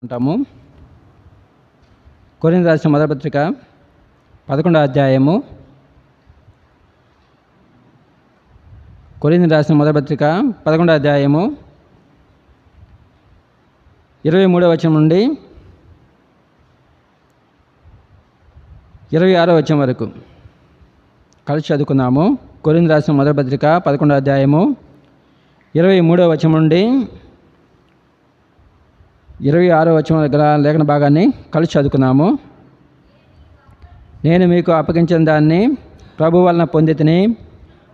ఉంటాము. కొరింథీయులకు రాసిన మొదటి పత్రిక 11వ అధ్యాయము. కొరింథీయులకు రాసిన మొదటి పత్రిక 11వ అధ్యాయము 23వ వచనం నుండి 26వ వచనం వరకు కలిసి చదువుకుందాము. కొరింథీయులకు రాసిన మొదటి పత్రిక 11వ అధ్యాయము 23వ వచనం నుండి 26వ వచనం గల లేఖన భాగాన్ని కలిసి చదువుకున్నాము. నేను మీకు అప్పగించిన దాన్ని ప్రభు వలన పొందితిని.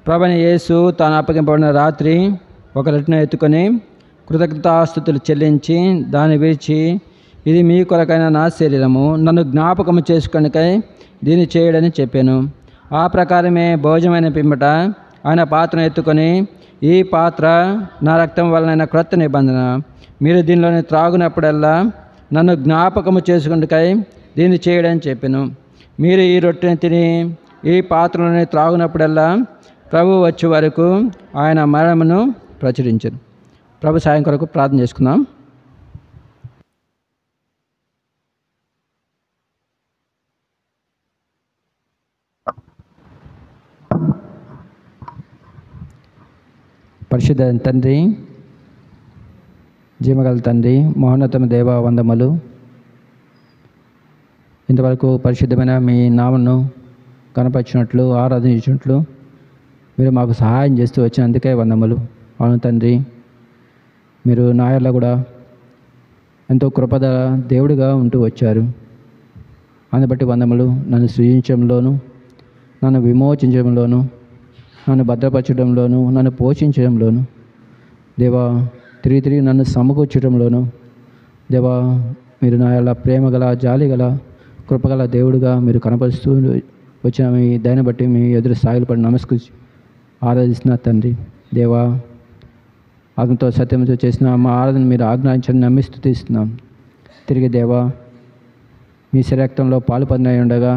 ప్రభువైన యేసు తాను అప్పగింపబడిన రాత్రి ఒక రొట్టెను ఎత్తుకొని కృతజ్ఞతాస్తుతులు చెల్లించి దాన్ని విరిచి, ఇది మీ కొరకైన నా శరీరము, నన్ను జ్ఞాపకము చేసుకొనికై దీన్ని చేయడని చెప్పాను. ఆ ప్రకారమే భోజనమైన పిమ్మట ఆయన పాత్రను ఎత్తుకొని, ఈ పాత్ర నా రక్తం వలన క్రొత్త నిబంధన, మీరు దీనిలోని త్రాగునప్పుడల్లా నన్ను జ్ఞాపకము చేసుకొనికై దీన్ని చేయడని చెప్పాను. మీరు ఈ రొట్టెని తిని ఈ పాత్రలోని త్రాగునప్పుడల్లా ప్రభు వచ్చే వరకు ఆయన మరణమును ప్రచురించను. ప్రభు సాయం కొరకు ప్రార్థన చేసుకుందాం. పరిశుద్ధ తండ్రి, జీవగల తండ్రి, మహోన్నతమ దేవ వందములు. ఇంతవరకు పరిశుద్ధమైన మీ నామను కనపరిచినట్లు, ఆరాధించినట్లు మీరు మాకు సహాయం చేస్తూ వచ్చినందుకే వందములు. అవును తండ్రి, మీరు నాయర్లో కూడా ఎంతో కృపద దేవుడిగా ఉంటూ వచ్చారు. అందుని బట్టి వందములు. నన్ను సృజించడంలోను, నన్ను విమోచించడంలోను, నన్ను భద్రపరచడంలోను, నన్ను పోషించడంలోను, దేవా తిరిగి నన్ను సమకూర్చడంలోను, దేవా మీరు నా యొక్క ప్రేమ గల, జాలి గల, కృపగల దేవుడుగా మీరు కనపరుస్తూ వచ్చిన మీ దయని బట్టి మీ ఎదురు సాగిలపడి నమస్కరించి ఆరాధిస్తున్న తండ్రి. దేవా ఆత్మతో సత్యంతో చేసిన మా ఆరాధన మీరు ఆజ్ఞాయించని నమ్మి స్తుతిస్తున్నాం. తిరిగి దేవా మీ శరీరక్తంలో పాలు పొంది ఉండగా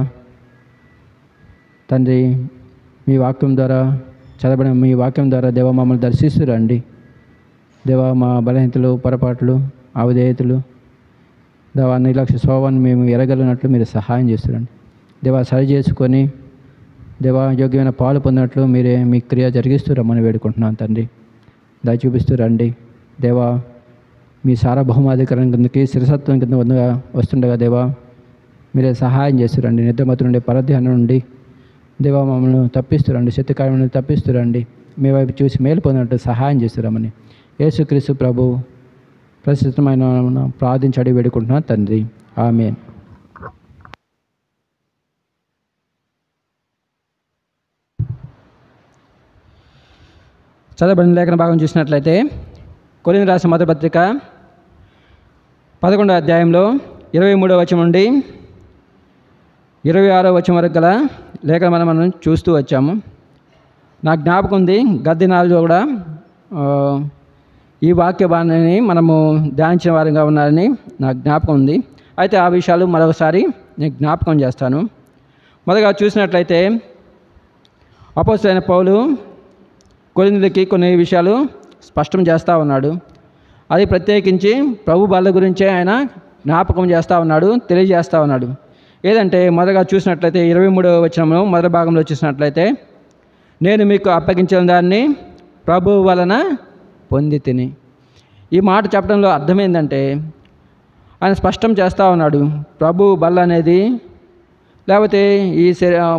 తండ్రి, మీ వాక్యం ద్వారా చదవబడిన మీ వాక్యం ద్వారా దేవా మమ్మల్ని దర్శిస్తురండి. దేవా మా బలహీనతలు, పొరపాట్లు, అవిధేయతలు, దేవా నిర్లక్ష్య స్వభావాన్ని మేము ఎరగలిగినట్లు మీరు సహాయం చేస్తురండి. దేవా సరి చేసుకొని దేవా యోగ్యమైన పాలు పొందినట్లు మీరే మీ క్రియ జరిగిస్తురమ్మని వేడుకుంటున్నాను తండ్రి. దయ చూపిస్తూ రండి. దేవా మీ సార్వభౌమాధికారం కిందకి, శిరసత్వం కింద వస్తుండగా దేవా మీరే సహాయం చేస్తురండి. నిద్రమత్తు నుండి, పరధ్యానం నుండి దేవా మమ్మల్ని తప్పిస్తురండి, శత్రుకార్యం నుండి తప్పిస్తురండి. మీ వైపు చూసి మేలు పొందినట్టు సహాయం చేస్తురమ్మని యేసుక్రీస్తు ప్రభు ప్రసిద్ధమైన ప్రార్థించి అడిగి వేడుకుంటున్నాను తండ్రి. ఆమేన్. చదవబడిన లేఖన భాగం చూసినట్లయితే కొరింథీయులకు రాసిన మొదటి పత్రిక 11వ అధ్యాయంలో 23వ వచనం నుండి 26వ వచనం వరకు గల లేఖన మనం చూస్తూ వచ్చాము. నా జ్ఞాపకం ఉంది, గత దినాల్లో కూడా ఈ వాక్య బాణాన్ని మనము ధ్యానించిన వారిగా ఉన్నారని నాకు జ్ఞాపకం ఉంది. అయితే ఆ విషయాలు మరొకసారి నేను జ్ఞాపకం చేస్తాను. మొదటగా చూసినట్లయితే అపోస్తలుడైన పౌలు కొరింథీయులకి కొన్ని విషయాలు స్పష్టం చేస్తూ ఉన్నాడు. అది ప్రత్యేకించి ప్రభు బల్ల గురించే ఆయన జ్ఞాపకం చేస్తూ ఉన్నాడు, తెలియజేస్తూ ఉన్నాడు. ఏదంటే మొదటగా చూసినట్లయితే 23వ వచనంలో మొదటి భాగంలో చూసినట్లయితే, నేను మీకు అప్పగించిన దాన్ని ప్రభు వలన పొందితిని. ఈ మాట చెప్పడంలో అర్థం ఏంటంటే ఆయన స్పష్టం చేస్తూ ఉన్నాడు, ప్రభు బల్ల అనేది లేకపోతే ఈ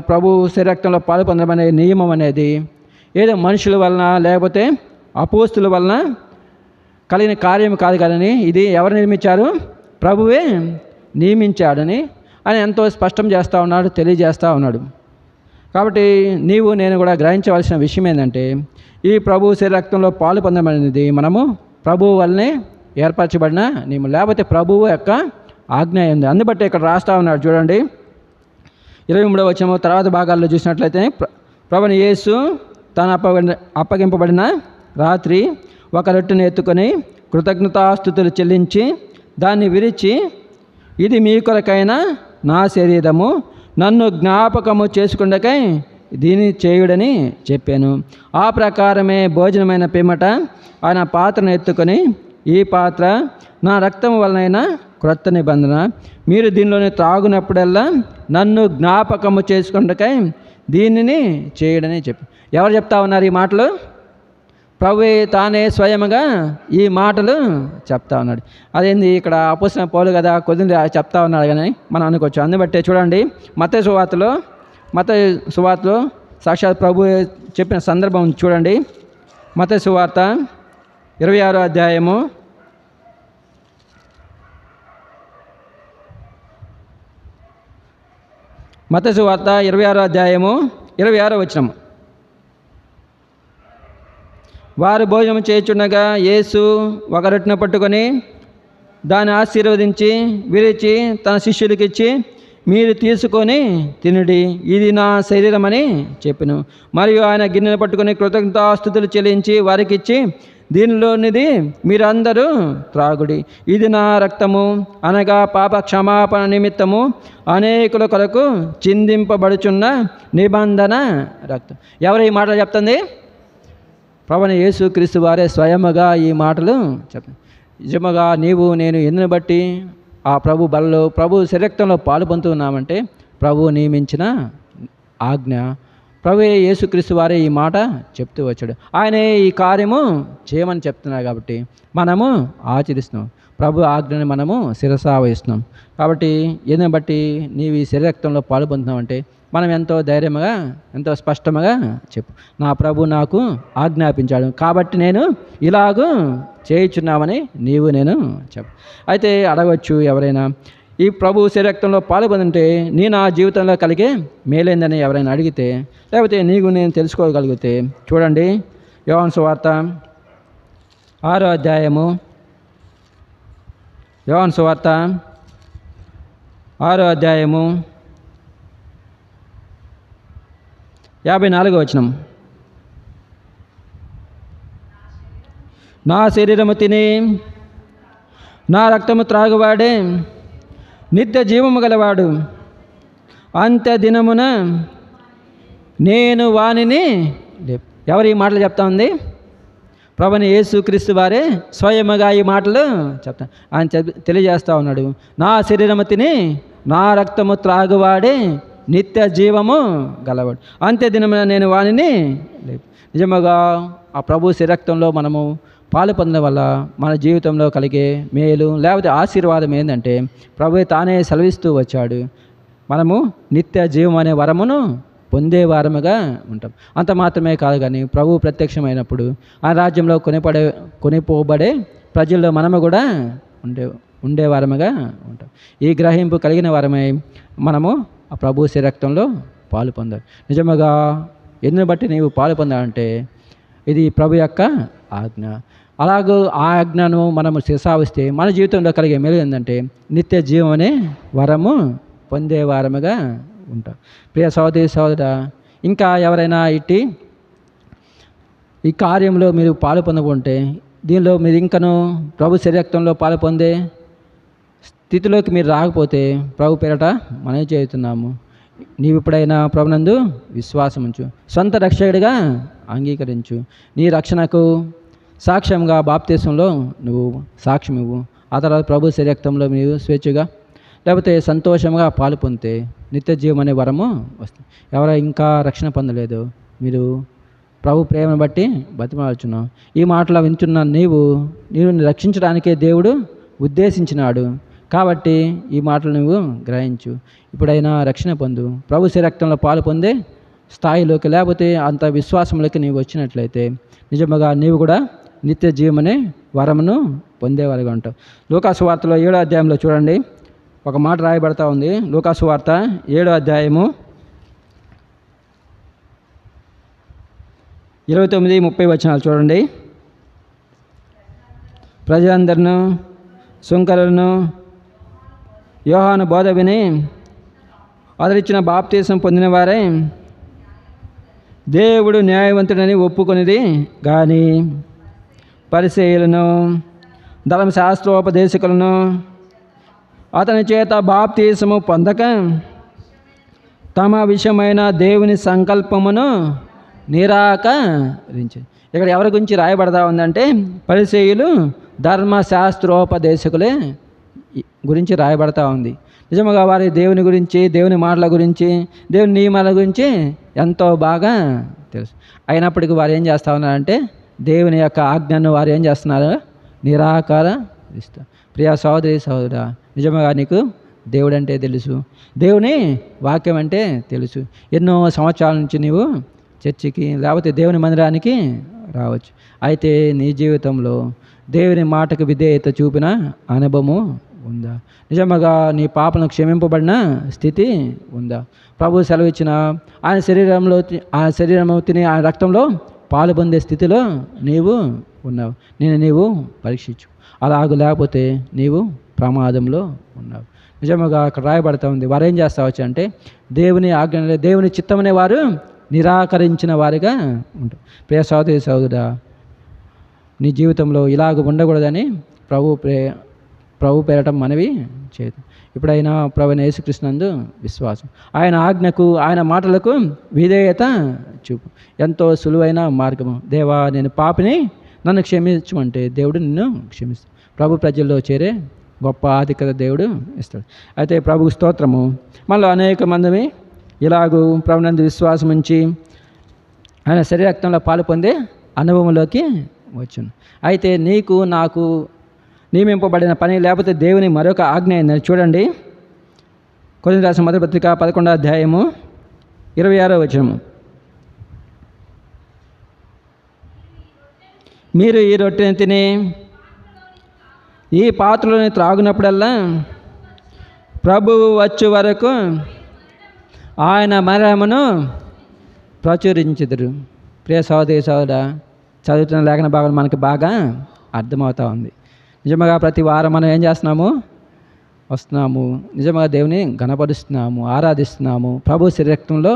ప్రభు శరీరక్తంలో పాలు పొందడం అనే నియమం అనేది ఏదో మనుషుల వలన లేకపోతే అపోస్తుల వలన కలిగిన కార్యం కాదు కదని, ఇది ఎవరు నిర్మించారు? ప్రభువే నియమించాడని ఆయన ఎంతో స్పష్టం చేస్తూ ఉన్నాడు, తెలియజేస్తూ ఉన్నాడు. కాబట్టి నీవు నేను కూడా గ్రహించవలసిన విషయం ఏంటంటే, ఈ ప్రభు శరీరక్తంలో పాలు పొందడం అనేది మనము ప్రభువు వల్లనే ఏర్పరచబడిన నియమం, లేకపోతే ప్రభువు యొక్క ఆజ్ఞ ఉంది. అందుబట్టి ఇక్కడ రాస్తూ ఉన్నాడు చూడండి. 23వ వచనం తర్వాత భాగాల్లో చూసినట్లయితే, ప్రభువైన యేసు తాను అప్పగింపబడిన రాత్రి ఒక రొట్టెను ఎత్తుకొని కృతజ్ఞతాస్తుతులు చెల్లించి దాన్ని విరిచి, ఇది మీ కొరకైన నా శరీరము, నన్ను జ్ఞాపకము చేసుకుండకై దీన్ని చేయుడని చెప్పాను. ఆ ప్రకారమే భోజనమైన పిమ్మట ఆయన పాత్రను ఎత్తుకొని ఈ పాత్ర నా రక్తం వలనైనా క్రొత్త నిబంధన. మీరు దీనిలోని త్రాగునప్పుడల్లా నన్ను జ్ఞాపకము చేసుకుంటకై దీనిని చేయడని చెప్పి. ఎవరు చెప్తా ఉన్నారు ఈ మాటలు? ప్రభువే తానే స్వయముగా ఈ మాటలు చెప్తా ఉన్నాడు. అదేంది ఇక్కడ అపోస్తలుడైన పౌలు కదా కొద్దిగా చెప్తా ఉన్నాడు కానీ మనం అనుకోవచ్చు. అందుబట్టే చూడండి, మత్తయి సువార్తలో సాక్షాత్ ప్రభు చెప్పిన సందర్భం చూడండి. మత్తయి సువార్త 26వ అధ్యాయము 26వ వచనం. వారు భోజనం చేయుచుండగా యేసు ఒక రొట్టెను పట్టుకొని దాన్ని ఆశీర్వదించి విరిచి తన శిష్యులకిచ్చి, మీరు తీసుకొని తినుడి, ఇది నా శరీరమని చెప్పెను. మరియు ఆయన గిన్నెను పట్టుకొని కృతజ్ఞతాస్తుతులు చెల్లించి వారికిచ్చి, దీనిలోనిది మీరందరూ త్రాగుడి, ఇది నా రక్తము, అనగా పాప క్షమాపణ నిమిత్తము అనేకుల కొరకు చిందింపబడుచున్న నిబంధన రక్తం. ఎవరు ఈ మాటలు చెప్తుంది? ప్రభువైన యేసుక్రీస్తు వారే స్వయముగా ఈ మాటలు చెప్తాను. నిజముగా నీవు నేను ఎందుని బట్టి ఆ ప్రభు బలలో ప్రభు శరీరక్తంలో పాలు పొందుతున్నామంటే ప్రభువు నియమించిన ఆజ్ఞ. ప్రభువే యేసుక్రీస్తు వారే ఈ మాట చెప్తూ వచ్చాడు. ఆయనే ఈ కార్యము చేయమని చెప్తున్నారు కాబట్టి మనము ఆచరిస్తున్నాం. ప్రభు ఆజ్ఞని మనము శిరసావహిస్తున్నాం. కాబట్టి ఎందుని బట్టి నీవు ఈ శరీరక్తంలో పాలు పొందుతున్నామంటే మనం ఎంతో ధైర్యంగా ఎంతో స్పష్టంగా చెప్పు, నా ప్రభు నాకు ఆజ్ఞాపించాడు కాబట్టి నేను ఇలాగూ చేయుచున్నామని నీవు నేను చెప్పు. అయితే అడగవచ్చు ఎవరైనా, ఈ ప్రభు శరీరక్తంలో పాల్పొందంటే నీ నా జీవితంలో కలిగే మేలేందని ఎవరైనా అడిగితే, లేకపోతే నీకు నేను తెలుసుకోగలిగితే చూడండి, యోహాను సువార్త 6వ అధ్యాయము 54వ వచనం. నా శరీరము తిని నా రక్తము త్రాగువాడే నిత్య జీవము గలవాడు, అంత్య దినమున నేను వానిని ఎవరు ఈ మాటలు చెప్తా ఉంది? ప్రభువైన యేసుక్రీస్తు వారే స్వయముగా ఈ మాటలు చెప్తా ఆయన తెలియజేస్తూ ఉన్నాడు. నా శరీరము తిని నా రక్తము త్రాగువాడే నిత్య జీవము గలవాడు, అంత్య దినమున నేను వానిని నిజముగా ఆ ప్రభు శరీరక్తంలో మనము పాలు పొందడం వల్ల మన జీవితంలో కలిగే మేలు లేకపోతే ఆశీర్వాదం ఏంటంటే ప్రభువే తానే సెలవిస్తూ వచ్చాడు. మనము నిత్య జీవం అనే వరమును పొందే వారముగా ఉంటాం. అంత మాత్రమే కాదు కానీ ప్రభు ప్రత్యక్షమైనప్పుడు ఆ రాజ్యంలో కొనిపోబడే ప్రజల్లో మనము కూడా ఉండే వారముగా ఉంటాం. ఈ గ్రహింపు కలిగిన వారమై మనము ఆ ప్రభు శరీరక్తంలో పాలు పొందాలి. నిజముగా ఎందుని బట్టి నీవు పాలు పొందాలంటే ఇది ప్రభు యొక్క ఆజ్ఞ. అలాగూ ఆ ఆజ్ఞను మనము శిరసావహిస్తే మన జీవితంలో కలిగే మేలు ఏంటంటే నిత్య జీవం అనే వరము పొందే వారముగా ఉంటాం. ప్రియ సహోదరి సహోదరా, ఇంకా ఎవరైనా ఈ కార్యంలో మీరు పాలు పొందకుంటే, దీనిలో మీరు ఇంకను ప్రభు శరీరక్తంలో పాలు పొందే స్థితిలోకి మీరు రాకపోతే ప్రభు పేరట మనం చేస్తున్నాము. నీవు ఇప్పుడైనా ప్రభునందు విశ్వాసం ఉంచు, సొంత రక్షకుడిగా అంగీకరించు, నీ రక్షణకు సాక్ష్యంగా బాప్తీసంలో నువ్వు సాక్ష్యం ఇవ్వు. ఆ తర్వాత ప్రభు శరీరక్తంలో నీవు స్వేచ్ఛగా లేకపోతే సంతోషంగా పాలు పొందితే నిత్య జీవం అనే వరము వస్తుంది. ఎవరో ఇంకా రక్షణ పొందలేదు, మీరు ప్రభు ప్రేమను బట్టి బతిమాలుచున్నావు. ఈ మాటలు వింటున్న నీవు రక్షించడానికే దేవుడు ఉద్దేశించినాడు కాబట్టి ఈ మాటలు నువ్వు గ్రహించు. ఇప్పుడైనా రక్షణ పొందు, ప్రభు శరీరక్తంలో పాలు పొందే స్థాయిలోకి లేకపోతే అంత విశ్వాసంలోకి నీవు వచ్చినట్లయితే నిజముగా నీవు కూడా నిత్య జీవం అనే వరమును పొందేవారిగా ఉంటావు. లూకాసు వార్తలో 7వ అధ్యాయంలో చూడండి, ఒక మాట రాయబడతా ఉంది. లూకాసు వార్త 7వ అధ్యాయము 29-30 వచనాలు చూడండి. ప్రజలందరినూ సుంకరులను యోహాను బోధ విని అతడిచ్చిన బాప్తీసం పొందిన వారే దేవుడు న్యాయవంతుడని ఒప్పుకొనిది కానీ పరిసయ్యులను ధర్మశాస్త్రోపదేశకులను అతని చేత బాప్తీసము పొందక తమ విషయమైన దేవుని సంకల్పమును నిరాకరించారు. ఇక్కడ ఎవరి గురించి రాయబడతా ఉందంటే పరిసయ్యులు ధర్మశాస్త్రోపదేశకులే గురించి రాయబడతా ఉంది. నిజముగా వారి దేవుని గురించి, దేవుని మాటల గురించి, దేవుని నియమాల గురించి ఎంతో బాగా తెలుసు. అయినప్పటికీ వారు ఏం చేస్తూ ఉన్నారంటే దేవుని యొక్క ఆజ్ఞను వారు ఏం చేస్తున్నారు? నిరాకరిస్తారు. ప్రియా సహోదరి సహోదరా, నిజముగా నీకు దేవుడు అంటే తెలుసు, దేవుని వాక్యం అంటే తెలుసు. ఎన్నో సంవత్సరాల నుంచి నీవు చర్చికి లేకపోతే దేవుని మందిరానికి రావచ్చు. అయితే నీ జీవితంలో దేవుని మాటకు విధేయత చూపిన అనుభవము ఉందా? నిజముగా నీ పాపను క్షమింపబడిన స్థితి ఉందా? ప్రభు సెలవిచ్చిన ఆయన శరీరము తిని ఆయన రక్తంలో పాలు పొందే స్థితిలో నీవు ఉన్నావు. నీవు పరీక్షించు. అలాగూ లేకపోతే నీవు ప్రమాదంలో ఉన్నావు. నిజముగా అక్కడ రాయబడతా ఉంది. వారు ఏం చేస్తావచ్చు అంటే దేవుని ఆజ్ఞ, దేవుని చిత్తమనే వారు నిరాకరించిన వారిగా ఉంటారు. ప్రియ సహోదరి సహోదరా, నీ జీవితంలో ఇలాగ ఉండకూడదని ప్రభు పేరట మనవి చేయదు. ఇప్పుడైనా ప్రభువైన యేసుక్రీస్తునందు విశ్వాసం, ఆయన ఆజ్ఞకు, ఆయన మాటలకు విధేయత చూపు. ఎంతో సులువైన మార్గము. దేవా నేను పాపిని, నన్ను క్షమించమంటే దేవుడు నిన్ను క్షమిస్తాడు. ప్రభు ప్రజల్లో చేరే గొప్ప ఆధిక్యత దేవుడు ఇస్తాడు. అయితే ప్రభుకు స్తోత్రము. మనలో అనేక మంది ఇలాగూ ప్రభునందు విశ్వాసం ఉంచి ఆయన శరీరక్తంలో పాలు పొందే అనుభవంలోకి వచ్చును. అయితే నీకు నాకు నియమింపబడిన పని లేకపోతే దేవుని మరొక ఆజ్ఞ ఏందని చూడండి. కొరింథీయులకు రాసిన మొదటి పత్రిక 11వ అధ్యాయము 26వ వచనము. మీరు ఈ రొట్టెని తిని ఈ పాత్రలోని త్రాగునప్పుడల్లా ప్రభువు వచ్చే వరకు ఆయన మరణమును ప్రచురించుదురు. ప్రియ సహోదరి సహోదరా, చదువుతున్న లేఖన భాగం మనకి బాగా అర్థమవుతూ ఉంది. నిజంగా ప్రతి వారం మనం ఏం చేస్తున్నాము? వస్తున్నాము, నిజంగా దేవుని గణపరుస్తున్నాము, ఆరాధిస్తున్నాము, ప్రభు శరీరక్తంలో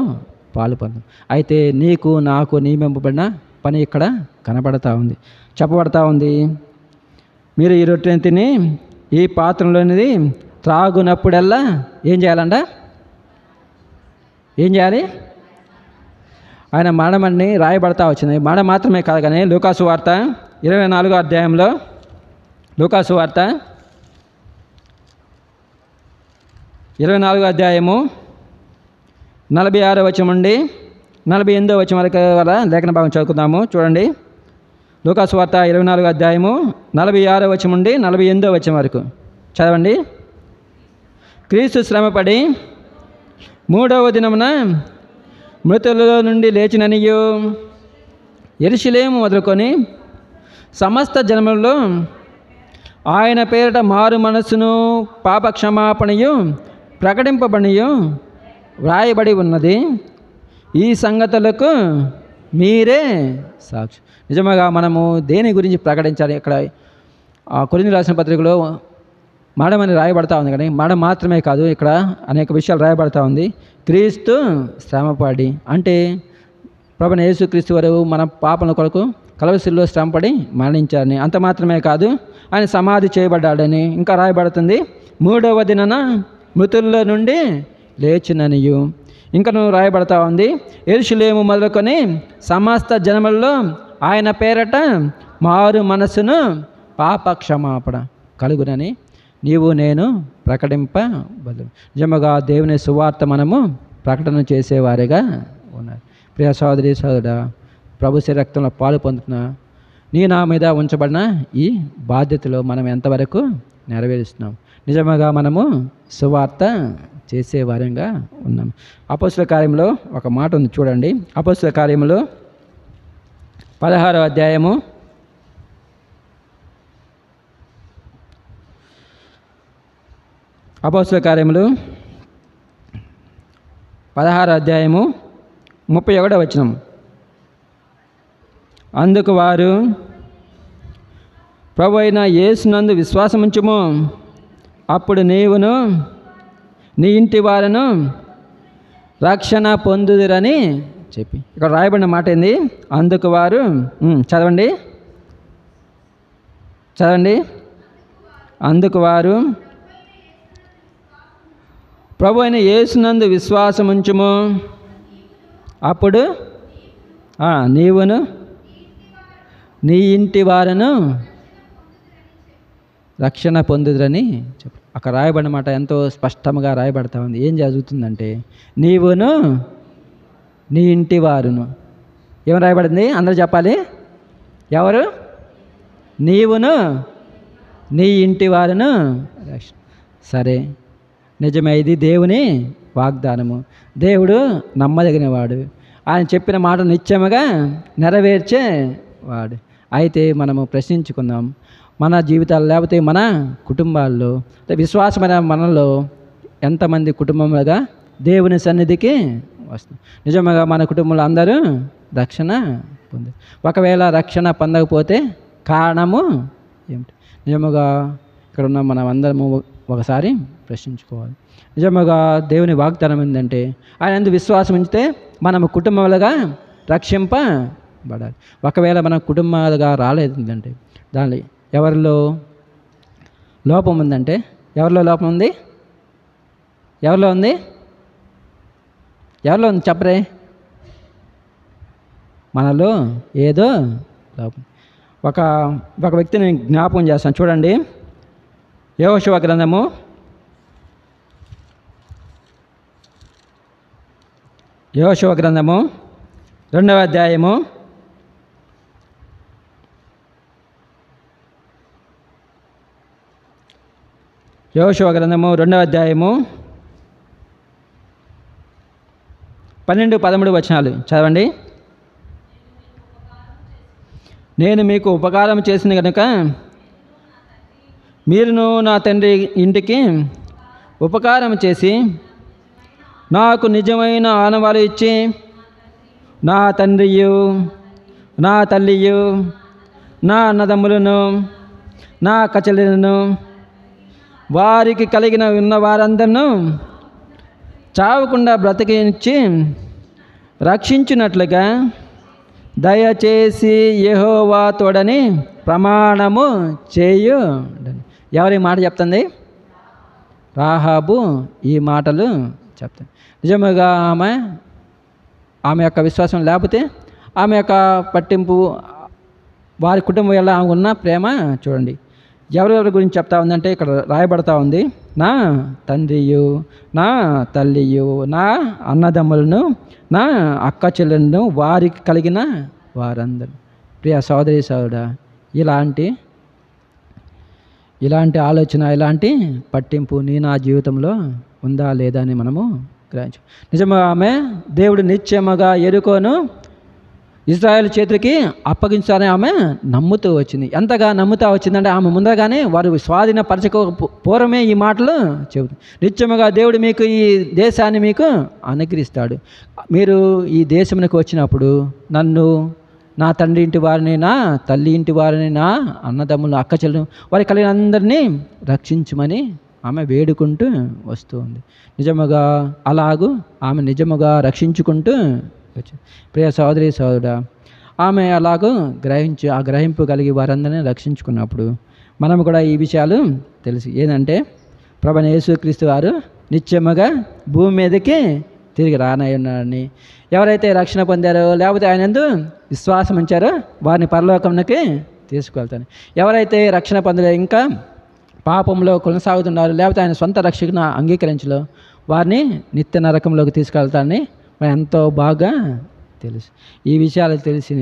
పాలు పొందాం. అయితే నీకు నాకు నియమింపబడిన పని ఇక్కడ కనబడతా ఉంది, చెప్పబడతా ఉంది. మీరు ఈ రొట్టెని తిని ఈ పాత్రలోనిది త్రాగునప్పుడల్లా ఏం చేయాలంట? ఏం చేయాలి? ఆయన మరణమని రాయబడతా వచ్చింది. మరణం మాత్రమే కాదు కానీ లూకాసు వార్త 24వ అధ్యాయంలో, లూకాసు వార్త 24వ అధ్యాయము 46వ వచనం నుండి 48వ వచనం వరకు గల లేఖన భాగం చదువుకుందాము. చూడండి, లూకాసు వార్త 24వ అధ్యాయము 46వ వచనం నుండి 48వ వచనం వరకు చదవండి. క్రీస్తు శ్రమపడి 3వ దినమున మృతులలో నుండి లేచిననియు యెరూషలేము మొదలుకొని సమస్త జనములలో ఆయన పేరిట మారు మనస్సును పాపక్షమాపణయు ప్రకటింపబడియు వ్రాయబడి ఉన్నది. ఈ సంగతులకు మీరే సాక్షి. నిజంగా మనము దేని గురించి ప్రకటించాలి? ఇక్కడ కొరింథీయులకు రాసిన పత్రికలో మరణమని రాయబడతా ఉంది. కానీ మరణం మాత్రమే కాదు, ఇక్కడ అనేక విషయాలు రాయబడతా ఉంది. క్రీస్తు శ్రమపడి అంటే ప్రభువైన యేసుక్రీస్తు వారు మన పాపల కొరకు కలువరి శిలువలో శ్రమపడి మరణించారని, అంత మాత్రమే కాదు ఆయన సమాధి చేయబడ్డాడని ఇంకా రాయబడుతుంది. 3వ దినాన మృతుల్లో నుండి లేచిననియు ఇంకను రాయబడతా ఉంది. యెరూషలేము మొదలుకొని సమస్త జనములలో ఆయన పేరట మారు మనస్సును పాపక్షమాపణ కలుగునని నీవు నేను ప్రకటింపబడు. నిజముగా దేవుని సువార్త మనము ప్రకటన చేసేవారిగా ఉన్నారు. ప్రియ సహోదరి సహోదరుడా, ప్రభు శరీరక్తంలో పాలు పొందుతున్న నీ నా మీద ఉంచబడిన ఈ బాధ్యతలో మనం ఎంతవరకు నెరవేరుస్తున్నాం? నిజముగా మనము సువార్త చేసేవారంగా ఉన్నాం. అపొస్తలుల కార్యంలో ఒక మాట ఉంది, చూడండి. అపొస్తలుల కార్యములో 16వ అధ్యాయము 16వ అధ్యాయము 31వ వచనం. అందుకు వారు, ప్రభువైన యేసునందు విశ్వాసముంచుము, అప్పుడు నీవును నీ ఇంటి వారును రక్షణ పొందుదురని చెప్పి. ఇక్కడ రాయబడిన మాట ఏంది? అందుకు వారు, చదవండి. అందుకు వారు ప్రభువైన యేసునందు విశ్వాసముంచుము, అప్పుడు నీవును నీ ఇంటి వారును రక్షణ పొందుదురని చెప్పు. అక్కడ రాయబడిన మాట ఎంతో స్పష్టంగా రాయబడతా ఉంది. ఏం జరుగుతుందంటే నీవును నీ ఇంటి వారును, ఏం రాయబడింది అందరూ చెప్పాలి, ఎవరు? నీవును నీ ఇంటి వారును రక్షణ. సరే, నిజమే, ఇది దేవుని వాగ్దానము. దేవుడు నమ్మదగినవాడు, ఆయన చెప్పిన మాట నిత్యముగా నెరవేర్చేవాడు. అయితే మనము ప్రశ్నించుకుందాం, మన జీవితాలు లేకపోతే మన కుటుంబాల్లో విశ్వాసమైన మనలో ఎంతమంది కుటుంబములుగా దేవుని సన్నిధికి వస్తాం? నిజంగా మన కుటుంబంలో అందరూ రక్షణ పొందారు. ఒకవేళ రక్షణ పొందకపోతే కారణము ఏమిటి? నిజముగా ఇక్కడ ఉన్న మనం అందరము ఒకసారి ప్రశ్నించుకోవాలి. నిజముగా దేవుని వాగ్దానం ఏంటంటే ఆయన యందు విశ్వాసం ఉంచితే మనము కుటుంబాలుగా రక్షింపబడాలి. ఒకవేళ మన కుటుంబాలుగా రాలేదంటే దాని ఎవరిలో లోపం ఉందంటే, ఎవరిలో లోపం ఉంది? ఎవరిలో ఉంది? ఎవరిలో ఉంది చెప్పరే? మనలో ఏదో లోపం. ఒక వ్యక్తిని జ్ఞాపకం చేస్తాను చూడండి. యెహోషువ గ్రంథము 2వ అధ్యాయము 2వ అధ్యాయము 12-13 వచనాలు చదవండి. నేను మీకు ఉపకారం చేసిన కనుక మీరును నా తండ్రి ఇంటికి ఉపకారం చేసి నాకు నిజమైన ఆనవాలు ఇచ్చి నా తండ్రియు నా తల్లియు నా అన్నదమ్ములను నా కచెలను వారికి కలిగిన ఉన్న వారందరినూ చావకుండా బ్రతికించి రక్షించినట్లుగా దయచేసి యెహోవా తోడని ప్రమాణము చేయు. ఎవరి మాట చెప్తుంది? రాహాబు ఈ మాటలు చెప్తుంది. నిజముగా ఆమె యొక్క విశ్వాసం లేకపోతే ఆమె యొక్క పట్టింపు, వారి కుటుంబం ఎలా ఉన్న ప్రేమ చూడండి. ఎవరెవరి గురించి చెప్తా ఉందంటే ఇక్కడ రాయబడతా ఉంది, నా తండ్రియు నా తల్లియు నా అన్నదమ్ములను నా అక్క చెల్లెలను వారికి కలిగిన వారందరూ. ప్రియ సోదరి సోదరుడా, ఇలాంటి ఆలోచన, ఇలాంటి పట్టింపు నా జీవితంలో ఉందా లేదా అని మనము గ్రహించు. నిజంగా ఆమె దేవుడు నిత్యముగా యెరికోను ఇశ్రాయేల్ చేతికి అప్పగించాలని ఆమె నమ్ముతూ వచ్చింది. ఎంతగా నమ్ముతూ వచ్చిందంటే ఆమె ముందరగానే వారు స్వాధీనపరచక పూర్వమే ఈ మాటలు చెబుతుంది. నిత్యముగా దేవుడు మీకు ఈ దేశాన్ని మీకు అనుగ్రహిస్తాడు. మీరు ఈ దేశమునకు వచ్చినప్పుడు నన్ను, నా తండ్రి ఇంటి వారిని, నా తల్లి ఇంటి వారిని, నా అన్నదమ్ములు అక్క చెల్లెలు వారి కలిగిన అందరినీ రక్షించమని ఆమె వేడుకుంటూ వస్తూ ఉంది. నిజముగా అలాగూ ఆమె నిజముగా రక్షించుకుంటూ వచ్చింది. ప్రియ సోదరి సోదరుడా, ఆమె అలాగూ ఆ గ్రహింపు కలిగి వారందరినీ రక్షించుకున్నప్పుడు మనం కూడా ఈ విషయాలు తెలుసు. ఏంటంటే ప్రభువైన యేసుక్రీస్తు వారు నిత్యముగా భూమి మీదకి తిరిగి రానయ్యున్నారని, ఎవరైతే రక్షణ పొందారో లేకపోతే ఆయన యందు విశ్వాసం ఉంచారో వారిని పరలోకంలోకి తీసుకువెళ్తాను. ఎవరైతే రక్షణ పొందలే ఇంకా పాపంలో కొనసాగుతున్నారు లేకపోతే ఆయన సొంత రక్షకుని అంగీకరించలో వారిని నిత్య నరకంలోకి తీసుకెళ్తానని మనం ఎంతో బాగా తెలుసు. ఈ విషయాలు తెలిసి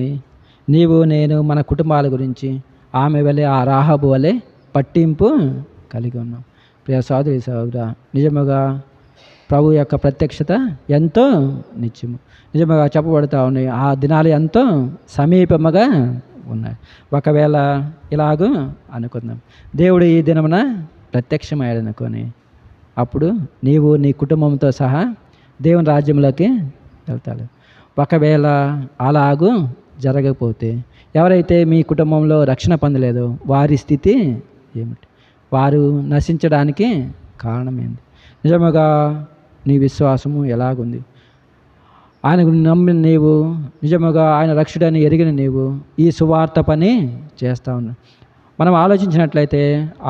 నీవు నేను మన కుటుంబాల గురించి ఆమె వలె, ఆ రాహాబు వలె పట్టింపు కలిగి ఉన్నాం. ప్రియ సోదరి సోదరుడా, నిజముగా ప్రభు యొక్క ప్రత్యక్షత ఎంతో నిత్యము. నిజముగా చెప్పబడుతూ ఉన్నాయి. ఆ దినాలు ఎంతో సమీపముగా ఉన్నాయి. ఒకవేళ ఇలాగూ అనుకుందాం, దేవుడు ఈ దినమున ప్రత్యక్షమయ్యాడు అనుకొని, అప్పుడు నీవు నీ కుటుంబంతో సహా దేవుని రాజ్యంలోకి వెళ్తాడు. ఒకవేళ అలాగూ జరగకపోతే, ఎవరైతే మీ కుటుంబంలో రక్షణ పొందలేదో వారి స్థితి ఏమిటి? వారు నశించడానికి కారణం ఏంటి? నిజముగా నీ విశ్వాసము ఎలాగుంది? ఆయనకు నమ్మిన నీవు, నిజముగా ఆయన రక్షుడని ఎరిగిన నీవు ఈ సువార్త పని చేస్తూ ఉన్నావు. మనం ఆలోచించినట్లయితే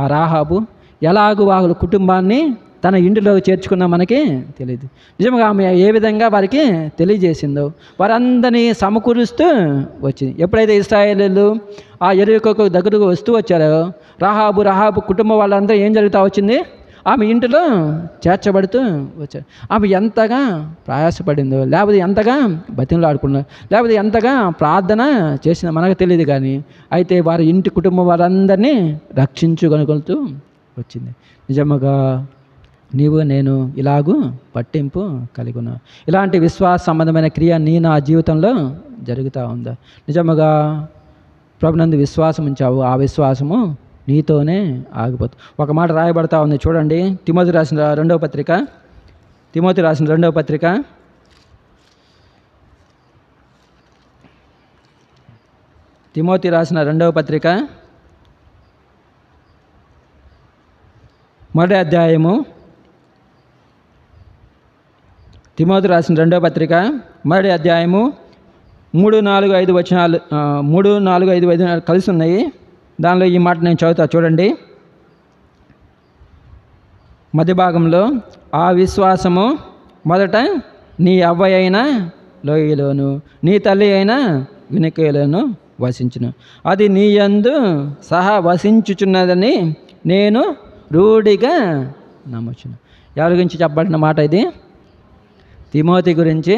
ఆ రాహాబు ఎలాగూ వాళ్ళ కుటుంబాన్ని తన ఇంటిలో చేర్చుకున్న మనకి తెలియదు. నిజంగా ఆమె ఏ విధంగా వారికి తెలియజేసిందో వారందరినీ సమకూరుస్తూ వచ్చింది. ఎప్పుడైతే ఇశ్రాయేలీయులు ఆ యెరికోకు దగ్గరకు వస్తూ వచ్చారో రహాబు కుటుంబం వాళ్ళందరూ ఏం జరుగుతూ వచ్చింది, ఆమె ఇంటిలో చేర్చబడుతూ వచ్చారు. ఆమె ఎంతగా ప్రయాసపడిందో, లేకపోతే ఎంతగా బతిమలాడుకున్నదో, లేకపోతే ఎంతగా ప్రార్థన చేసిందో మనకు తెలియదు. కానీ అయితే వారి ఇంటి కుటుంబం వారందరినీ రక్షించుకొనుకుంటూ వచ్చింది. నిజముగా నీవు నేను ఇలాగూ పట్టింపు కలిగి ఉన్నావు. ఇలాంటి విశ్వాస సంబంధమైన క్రియ నా జీవితంలో జరుగుతూ ఉందా? నిజముగా ప్రభునందు విశ్వాసం ఉంచావు, ఆ విశ్వాసము నీతోనే ఆగిపోతుంది. ఒక మాట రాయబడతా ఉంది చూడండి, తిమోతి రాసిన రెండవ పత్రిక తిమోతి రాసిన రెండవ పత్రిక మొదటి అధ్యాయము, తిమోతి రాసిన రెండవ పత్రిక మొదటి అధ్యాయము 3, 4, 5 వచనాలు 3, 4, 5 వచనాలు కలిసి ఉన్నాయి. దానిలో ఈ మాట నేను చదువుతా చూడండి. మధ్య భాగంలో, ఆ విశ్వాసము మొదట నీ అవ్వ అయిన లోయలోను నీ తల్లి అయిన యునికేలోను వసించును, అది నీ యందు సహా వసించుచున్నదని నేను రూఢిగా నమ్ముచును. ఎవరి గురించి చెప్పబడిన మాట ఇది? తిమోతి గురించి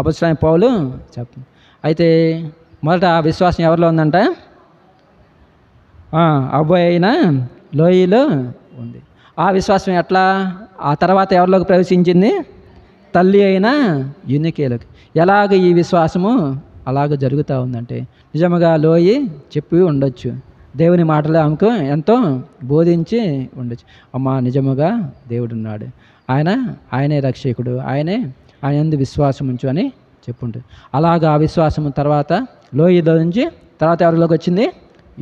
అపొస్తలుడైన పౌలు చెప్తుంది. అయితే మొదట ఆ విశ్వాసం ఎవరిలో ఉందంట? అవ్వ అయిన లోయలో ఉంది. ఆ విశ్వాసం ఎట్లా ఆ తర్వాత ఎవరిలోకి ప్రవేశించింది? తల్లి అయిన యునికేలోకి. ఎలాగ ఈ విశ్వాసము అలాగ జరుగుతూ ఉందంటే, నిజముగా లోయి చెప్పి ఉండొచ్చు, దేవుని మాటలు ఆమెకు ఎంతో బోధించి ఉండొచ్చు. అమ్మ నిజముగా దేవుడు ఉన్నాడు, ఆయనే రక్షకుడు, ఆయన యందు విశ్వాసం ఉంచు అని చెప్పుంటుంది. అలాగా ఆ విశ్వాసం తర్వాత లోయలో నుంచి తర్వాత ఎవరిలోకి వచ్చింది?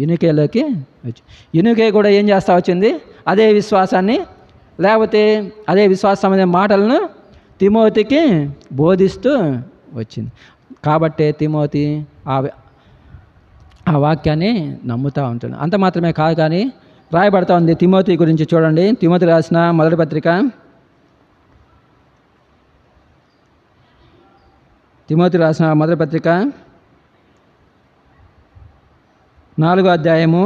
యునికేలోకి వచ్చి, యునికే కూడా ఏం చేస్తూ వచ్చింది? అదే విశ్వాసాన్ని, లేకపోతే అదే విశ్వాస సంబంధమైన మాటలను తిమోతికి బోధిస్తూ వచ్చింది. కాబట్టే తిమోతి ఆ వాక్యాన్ని నమ్ముతూ ఉంటాడు. అంత మాత్రమే కాదు, కానీ రాయబడతా ఉంది తిమోతి గురించి చూడండి. తిమోతి రాసిన మొదటి పత్రిక 4వ అధ్యాయము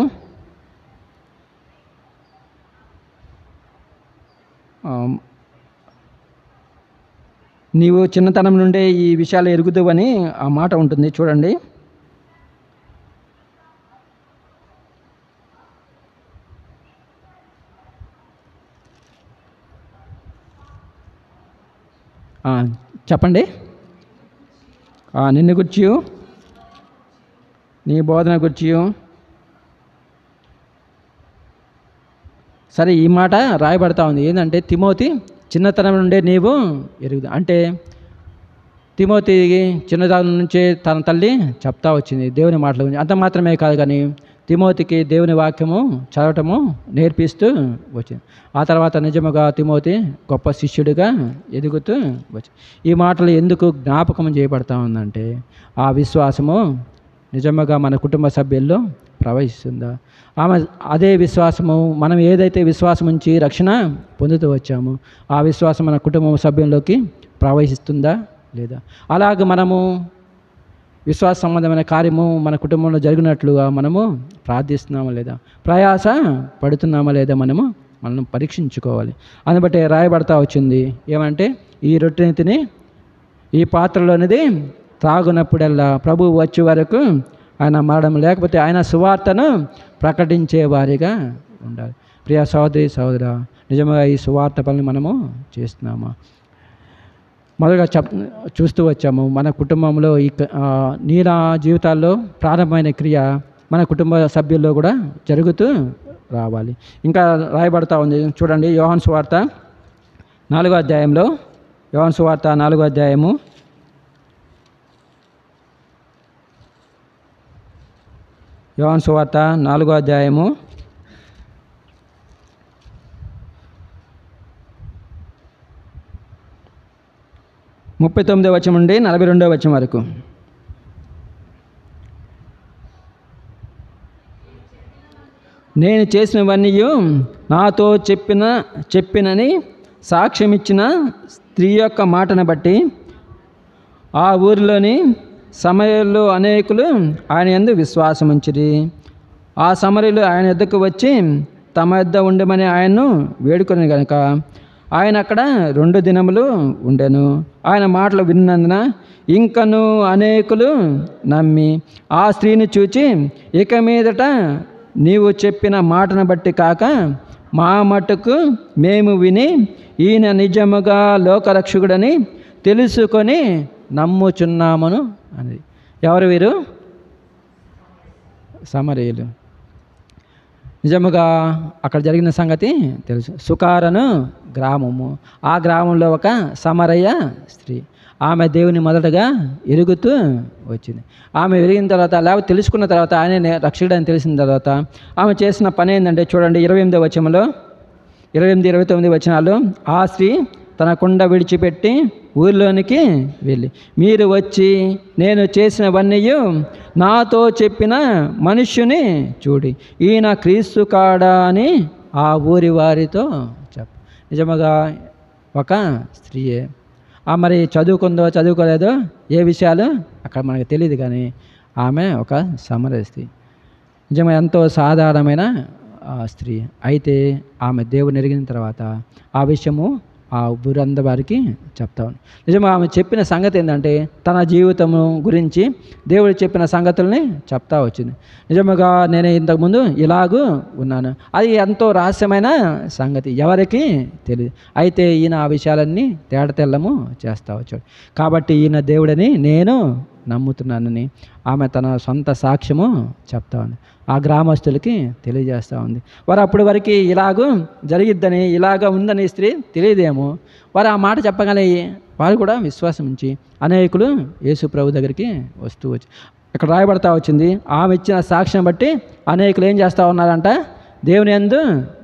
'నీవు చిన్నతనం నుండే ఈ విషయాలు ఎరుగుదువని' ఆ మాట ఉంటుంది చూడండి. చెప్పండి. నిన్ను గుర్చి, నీ బోధన గుర్చి. సరే, ఈ మాట రాయబడతా ఉంది ఏంటంటే, తిమోతి చిన్నతనం నుండే నీవు ఎరుగుదు అంటే, తిమోతికి చిన్నతనం నుంచే తన తల్లి చెప్తా వచ్చింది దేవుని మాటల గురించి. అంత మాత్రమే కాదు, కానీ తిమోతికి దేవుని వాక్యము చదవటము నేర్పిస్తూ వచ్చింది. ఆ తర్వాత నిజముగా తిమోతి గొప్ప శిష్యుడిగా ఎదుగుతూ వచ్చింది. ఈ మాటలు ఎందుకు జ్ఞాపకం చేయబడతా ఉందంటే, ఆ విశ్వాసము నిజముగా మన కుటుంబ సభ్యుల్లో ప్రవహిస్తుందా? అదే విశ్వాసము, మనం ఏదైతే విశ్వాసం ఉంచి రక్షణ పొందుతూ వచ్చామో ఆ విశ్వాసం మన కుటుంబ సభ్యుల్లోకి ప్రవహిస్తుందా లేదా? అలాగే మనము విశ్వాస సంబంధమైన కార్యము మన కుటుంబంలో జరిగినట్లుగా మనము ప్రార్థిస్తున్నామా లేదా, ప్రయాస పడుతున్నామా లేదా మనం పరీక్షించుకోవాలి. అందుని బట్టి రాయబడతా వచ్చింది ఏమంటే, ఈ రొట్టెని తిని ఈ పాత్రలోనిది త్రాగునప్పుడల్లా ప్రభువు వచ్చే వరకు ఆయన మరణం లేకపోతే ఆయన సువార్తను ప్రకటించే వారిగా ఉండాలి. ప్రియ సహోదరి సహోదరా, నిజంగా ఈ సువార్త పనులు మనము చేస్తున్నామా? మొదలుగా చూస్తూ వచ్చాము మన కుటుంబంలో నీ నా జీవితాల్లో ప్రారంభమైన క్రియ మన కుటుంబ సభ్యుల్లో కూడా జరుగుతూ రావాలి. ఇంకా రాయబడతా ఉంది చూడండి, యోహాను సువార్త 4వ అధ్యాయంలో, యోహాను సువార్త 4వ అధ్యాయము 39వ వచనం నుండి 42వ వచనం వరకు. నేను చేసినవన్నీ నాతో చెప్పినని సాక్ష్యం ఇచ్చిన స్త్రీ యొక్క మాటను బట్టి ఆ ఊరిలోని సమరయులు అనేకులు ఆయన యందు విశ్వాసం ఉంచిరి. ఆ సమరయులు ఆయన యొద్దకు వచ్చి తమ యొద్ద ఉండమని ఆయన్ను వేడుకొని గనుక ఆయన అక్కడ 2 దినములు ఉండెను. ఆయన మాటలు విన్నందున ఇంకను అనేకులు నమ్మి ఆ స్త్రీని చూచి, ఇక మీదట నీవు చెప్పిన మాటను బట్టి కాక మా మట్టుకు మేము విని ఈయన నిజముగా లోకరక్షకుడని తెలుసుకొని నమ్ముచున్నామను అని. ఎవరు వీరు? సమరయులు. నిజముగా అక్కడ జరిగిన సంగతి తెలుసు. సుకారను గ్రామము. ఆ గ్రామంలో ఒక సమరయ స్త్రీ. ఆమె దేవుని మొదటగా ఎరుగుతూ వచ్చింది. ఆమె ఎరిగిన తర్వాత లేకపోతే తెలుసుకున్న తర్వాత ఆయనే రక్షకుడని తెలిసిన తర్వాత ఆమె చేసిన పని ఏంటంటే చూడండి, 28వ వచనంలో 28, 29 వచనాలు. ఆ స్త్రీ తన కుండ విడిచిపెట్టి ఊరిలోనికి వెళ్ళి, మీరు వచ్చి నేను చేసినవన్నీ నాతో చెప్పిన మనుష్యుని చూడి, ఈయన క్రీస్తు కాడా అని ఆ ఊరి వారితో నిజముగా ఒక స్త్రీయే. మరి చదువుకుందో చదువుకోలేదో ఏ విషయాలు అక్కడ మనకు తెలియదు, కానీ ఆమె ఒక సమరయ స్త్రీ. నిజంగా ఎంతో సాధారణమైన స్త్రీ. అయితే ఆమె దేవుని ఎరిగిన తర్వాత ఆ విషయము ఆ ఊరంద వారికి చెప్తా ఉంది. నిజంగా ఆమె చెప్పిన సంగతి ఏంటంటే తన జీవితము గురించి దేవుడు చెప్పిన సంగతుల్ని చెప్తా వచ్చింది. నిజముగా నేను ఇంతకుముందు ఇలాగూ ఉన్నాను. అది ఎంతో రహస్యమైన సంగతి, ఎవరికి తెలియదు. అయితే ఈయన ఆ విషయాలన్నీ తేడతెల్లము చేస్తూ వచ్చాడు. కాబట్టి ఈయన దేవుడని నేను నమ్ముతున్నానని ఆమె తన సొంత సాక్ష్యము చెప్తా ఉంది. ఆ గ్రామస్తులకి తెలియజేస్తూ ఉంది. వారు అప్పటి వరకు ఇలాగూ జరిగిద్దని, ఇలాగ ఉందని స్త్రీ తెలియదేమో. వారు ఆ మాట చెప్పగానే వారు కూడా విశ్వాసం ఉంచి అనేకులు యేసు ప్రభు దగ్గరికి వస్తూ వచ్చి ఇక్కడ రాయబడతా వచ్చింది. ఆమె ఇచ్చిన సాక్ష్యం బట్టి అనేకులు ఏం చేస్తూ ఉన్నారంట? దేవుని యందు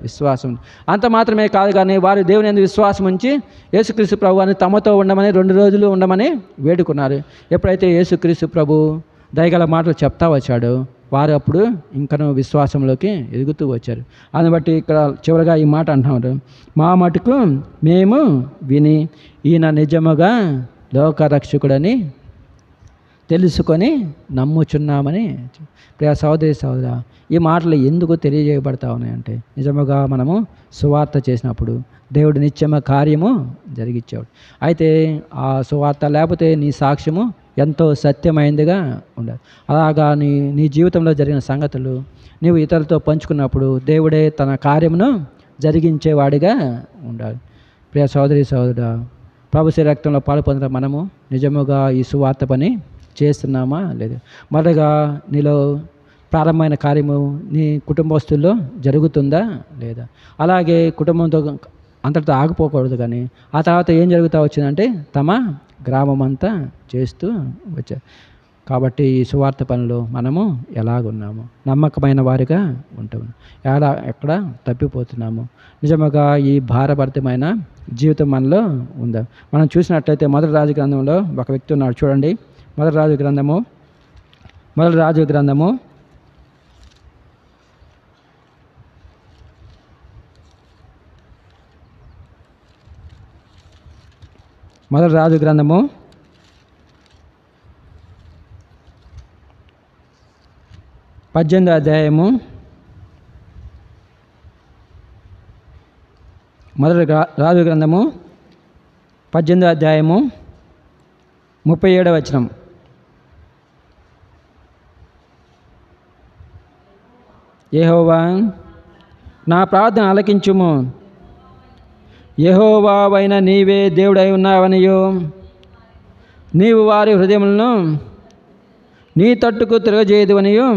విశ్వాసం. అంత మాత్రమే కాదు, కానీ వారు దేవుని యందు విశ్వాసం ఉంచి యేసుక్రీస్తు ప్రభు అని తమతో ఉండమని 2 రోజులు ఉండమని వేడుకున్నారు. ఎప్పుడైతే యేసుక్రీస్తు ప్రభు దయగల మాటలు చెప్తా వచ్చాడో వారు అప్పుడు ఇంకనూ విశ్వాసంలోకి ఎదుగుతూ వచ్చారు. అందుని బట్టి ఇక్కడ చివరిగా ఈ మాట అంటున్నారు, మా మటుకు మేము విని ఈయన నిజముగా లోకరక్షకుడని తెలుసుకొని నమ్ముచున్నామని. ప్రియ సహోదరి సహోదరా, ఈ మాటలు ఎందుకు తెలియజేయబడతా ఉన్నాయంటే నిజముగా మనము సువార్త చేసినప్పుడు దేవుడు నిత్యమ కార్యము జరిగించేవాడు. అయితే ఆ సువార్త లేకపోతే నీ సాక్ష్యము ఎంతో సత్యమైనదిగా ఉండాలి. అలాగా నీ జీవితంలో జరిగిన సంగతులు నీవు ఇతరులతో పంచుకున్నప్పుడు దేవుడే తన కార్యమును జరిగించేవాడిగా ఉండాలి. ప్రియ సహోదరి సహోదరా, ప్రభు శ్రీ రక్తంలో పాలు పొందిన మనము నిజముగా ఈ సువార్త పని చేస్తున్నామా లేదు? మొదటగా నీలో ప్రారంభమైన కార్యము నీ కుటుంబస్తుల్లో జరుగుతుందా లేదా? అలాగే కుటుంబంతో అంతటితో ఆగిపోకూడదు, కానీ ఆ తర్వాత ఏం జరుగుతూ వచ్చిందంటే తమ గ్రామం అంతా చేస్తూ వచ్చారు. కాబట్టి ఈ సువార్త పనులు మనము ఎలాగున్నాము? నమ్మకమైన వారిగా ఉంటాము, ఎక్కడ తప్పిపోతున్నాము? నిజముగా ఈ భారభరితమైన జీవితం మనలో ఉందా? మనం చూసినట్లయితే మొదటి రాజు గ్రంథంలో ఒక వ్యక్తి ఉన్నాడు. చూడండి, మొదటి రాజు గ్రంథము 18వ అధ్యాయము మొదటి రాజు గ్రంథము 18వ అధ్యాయము 37వ వచనం. యెహోవా నా ప్రార్థన ఆలకించుము, యెహోవావైన నీవే దేవుడై ఉన్నావనియు నీవు వారి హృదయములను నీ తట్టుకు తిరగజేయదువనియు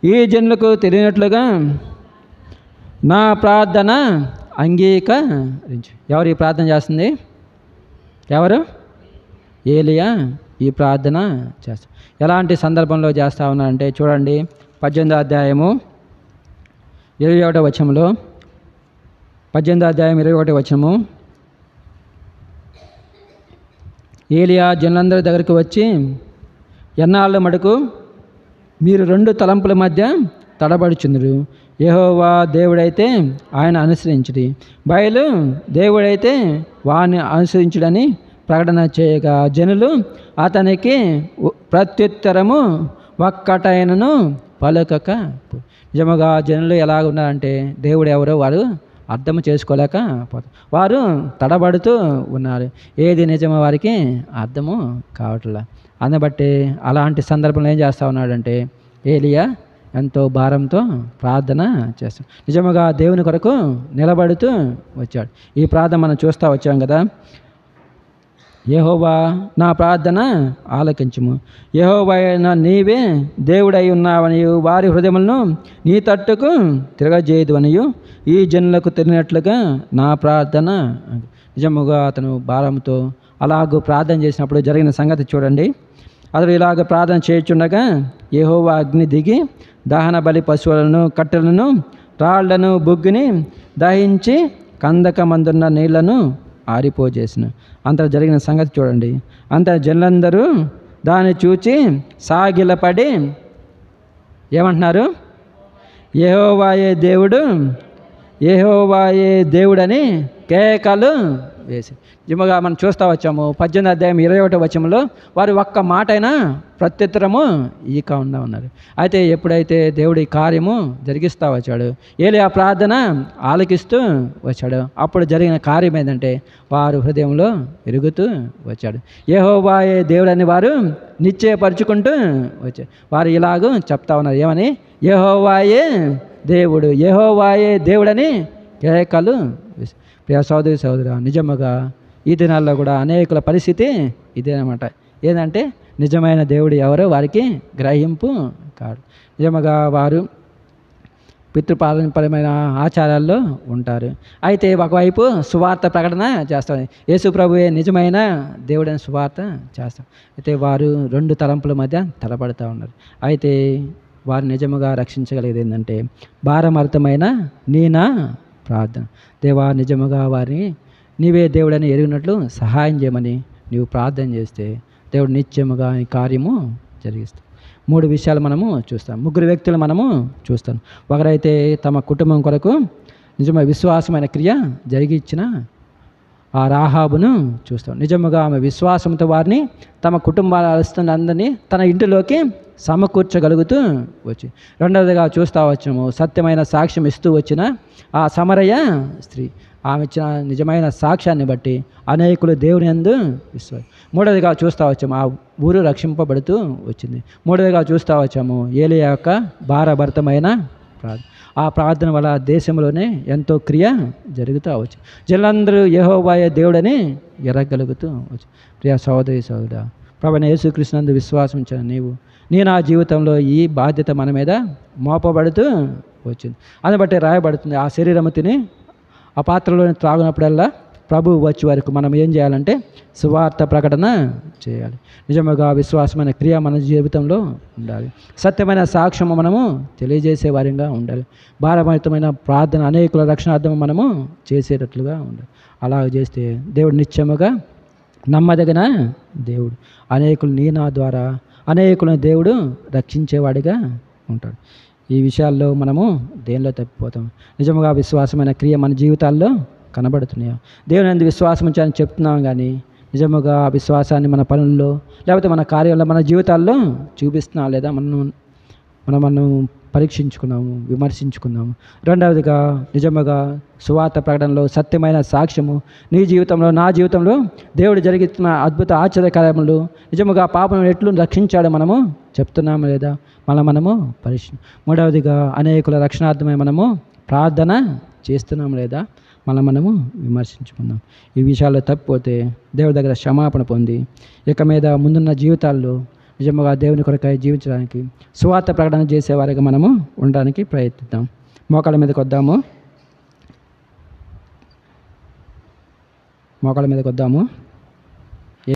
ఈ జనులకు తెలియనట్లుగా నా ప్రార్థన అంగీకరించు. ఎవరు ఈ ప్రార్థన చేస్తుంది? ఎవరు? ఏలియా ఈ ప్రార్థన చేస్తాడు. ఎలాంటి సందర్భంలో చేస్తా ఉన్నారంటే చూడండి, 18వ అధ్యాయము 21వ వచనంలో, 18వ అధ్యాయం 21వ వచనము, ఏలియా జనులందరి దగ్గరికి వచ్చి, ఎన్నాళ్ళ మటుకు మీరు 2 తలంపుల మధ్య తడబడుచుందురు. యెహోవా దేవుడైతే ఆయన అనుసరించుడి, బయలు దేవుడైతే వారిని అనుసరించుడని ప్రకటన చేయగా జనులు అతనికి ప్రత్యుత్తరము ఒక్కటైనను పలుకక. నిజముగా జనులు ఎలాగ ఉన్నారంటే దేవుడు ఎవరో వారు అర్థం చేసుకోలేకపోతారు. వారు తడబడుతూ ఉన్నారు. ఏది నిజమో వారికి అర్థము కావట్లే. అందుబట్టి అలాంటి సందర్భంలో ఏం చేస్తూ ఉన్నాడంటే ఏలియా ఎంతో భారంతో ప్రార్థన చేస్తాడు. నిజముగా దేవుని కొరకు నిలబడుతూ వచ్చాడు. ఈ ప్రార్థన మనం చూస్తూ వచ్చాం కదా. యెహోవా నా ప్రార్థన ఆలకించుము, యెహోవాయైన నీవే దేవుడై ఉన్నావనియు వారి హృదయములను నీ తట్టుకు తిరగజేయదువనియు ఈ జనులకు తెలియనట్లుగా నా ప్రార్థన. నిజముగా అతను భారంతో అలాగూ ప్రార్థన చేసినప్పుడు జరిగిన సంగతి చూడండి. అతడు ఇలాగ ప్రార్థన చేయుచుండగా యెహోవా అగ్ని దిగి దహన బలి పశువులను, కట్టెలను, రాళ్లను, బొగ్గుని దహించి కందకమందున్న నీళ్లను ఆరిపోజేసిన. అంత జరిగిన సంగతి చూడండి. అంత జనులందరూ దాన్ని చూచి సాగిలపడి ఏమంటున్నారు? యెహోవాయే దేవుడు, యెహోవాయే దేవుడని కేకలు వేసి. నిజముగా మనం చూస్తూ వచ్చాము 18వ అధ్యాయం 21వ వచనంలో వారు ఒక్క మాటైనా ప్రత్యుత్తరము ఈక ఉన్నారు. అయితే ఎప్పుడైతే దేవుడి కార్యము జరిగిస్తూ వచ్చాడు, ఏలియా ప్రార్థన ఆలకిస్తూ వచ్చాడు, అప్పుడు జరిగిన కార్యం ఏంటంటే వారు హృదయంలో ఎరుగుతూ వచ్చాడు. యెహోవాయే దేవుడని వారు నిశ్చయపరుచుకుంటూ వచ్చారు. వారు ఇలాగూ చెప్తా ఉన్నారు, ఏమని? యెహోవాయే దేవుడు, యెహోవాయే దేవుడని కేకలు. ప్రియ సోదరి సోదరా, నిజముగా ఈ దినాల్లో కూడా అనేకుల పరిస్థితి ఇదేనమాట. ఏంటంటే నిజమైన దేవుడు ఎవరో వారికి గ్రహింపు కాదు. నిజముగా వారు పితృపారంపరమైన ఆచారాల్లో ఉంటారు. అయితే ఒకవైపు సువార్త ప్రకటన చేస్తారు, యేసు ప్రభువే నిజమైన దేవుడని సువార్త చేస్తారు. అయితే వారు రెండు తలంపుల మధ్య తలపడుతూ ఉన్నారు. అయితే వారు నిజముగా రక్షించగలిగేది ఏంటంటే భారమర్థమైన నీనా ప్రార్థన. దేవా, నిజముగా వారిని నీవే దేవుడని ఎరిగినట్లు సహాయం చేయమని నీవు ప్రార్థన చేస్తే దేవుడు నిత్యముగా ఈ కార్యము జరిగిస్తాడు. 3 విషయాలు మనము చూస్తాం. 3 వ్యక్తులు మనము చూస్తాం. ఒకరైతే తమ కుటుంబం కొరకు నిజమైన విశ్వాసమైన క్రియ జరిగించిన ఆ రాహాబును చూస్తాం. నిజముగా ఆమె విశ్వాసంతో వారిని తమ కుటుంబాలందరినీ తన ఇంటిలోకి సమకూర్చగలుగుతూ వచ్చి. రెండవదిగా చూస్తూ వచ్చాము సత్యమైన సాక్ష్యం ఇస్తూ వచ్చిన ఆ సమరయ స్త్రీ. ఆమె ఇచ్చిన నిజమైన సాక్ష్యాన్ని బట్టి అనేకులు దేవుని యందు విశ్వాసం. మూడవదిగా చూస్తూ వచ్చాము ఆ ఊరు రక్షింపబడుతూ వచ్చింది. మూడవదిగా చూస్తూ వచ్చాము ఏలియా యొక్క భారభరితమైన ప్రార్థన. ఆ ప్రార్థన వల్ల దేశంలోనే ఎంతో క్రియ జరుగుతూ వచ్చు. జనులందరూ యెహోవాయే దేవుడని ఎరగలుగుతూ వచ్చు. ప్రియ సహోదరి సహోదరుడా, ప్రభువైన యేసుక్రీస్తునందు విశ్వాసం ఉంచిన నీవు నా జీవితంలో ఈ బాధ్యత మన మీద మోపబడుతూ వచ్చింది. అందుని బట్టి రాయబడుతుంది, ఆ శరీరము తిని ఆ పాత్రలోని త్రాగినప్పుడల్లా ప్రభువు వచ్చే వరకు మనం ఏం చేయాలంటే సువార్త ప్రకటన చేయాలి. నిజముగా విశ్వాసమైన క్రియ మన జీవితంలో ఉండాలి. సత్యమైన సాక్ష్యము మనము తెలియజేసే వారిగా ఉండాలి. భారభరితమైన ప్రార్థన అనేకుల రక్షణార్థం మనము చేసేటట్లుగా ఉండాలి. అలా చేస్తే దేవుడు నిత్యముగా నమ్మదగిన దేవుడు. అనేకులు నా ద్వారా అనేకులను దేవుడు రక్షించేవాడిగా ఉంటాడు. ఈ విషయాల్లో మనము దేనిలో తప్పిపోతాం? నిజముగా విశ్వాసమైన క్రియ మన జీవితాల్లో కనబడుతున్నాయా? దేవుని యందు విశ్వాసం ఉంచాలని చెప్తున్నాం, కానీ నిజముగా ఆ విశ్వాసాన్ని మన పనుల్లో లేకపోతే మన కార్యాల్లో మన జీవితాల్లో చూపిస్తున్నాం లేదా? మనం పరీక్షించుకున్నాము, విమర్శించుకున్నాము. రెండవదిగా నిజముగా సువార్త ప్రకటనలో సత్యమైన సాక్ష్యము నీ జీవితంలో నా జీవితంలో దేవుడు జరిగిస్తున్న అద్భుత ఆశ్చర్యకార్యములు నిజముగా పాపం ఎట్లు రక్షించాడో మనము చెప్తున్నాము లేదా? మనము పరీక్ష. మూడవదిగా అనేకుల రక్షణార్థమై మనము ప్రార్థన చేస్తున్నాము లేదా? మనము విమర్శించుకున్నాం. ఈ విషయాల్లో తప్పిపోతే దేవుడి దగ్గర క్షమాపణ పొంది ఇక మీద ముందున్న జీవితాల్లో నిజముగా దేవుని కొరకై జీవించడానికి సువార్త ప్రకటన చేసేవారిగా మనము ఉండడానికి ప్రయత్నిద్దాం. మోకాళ్ళ మీదకి వద్దాము.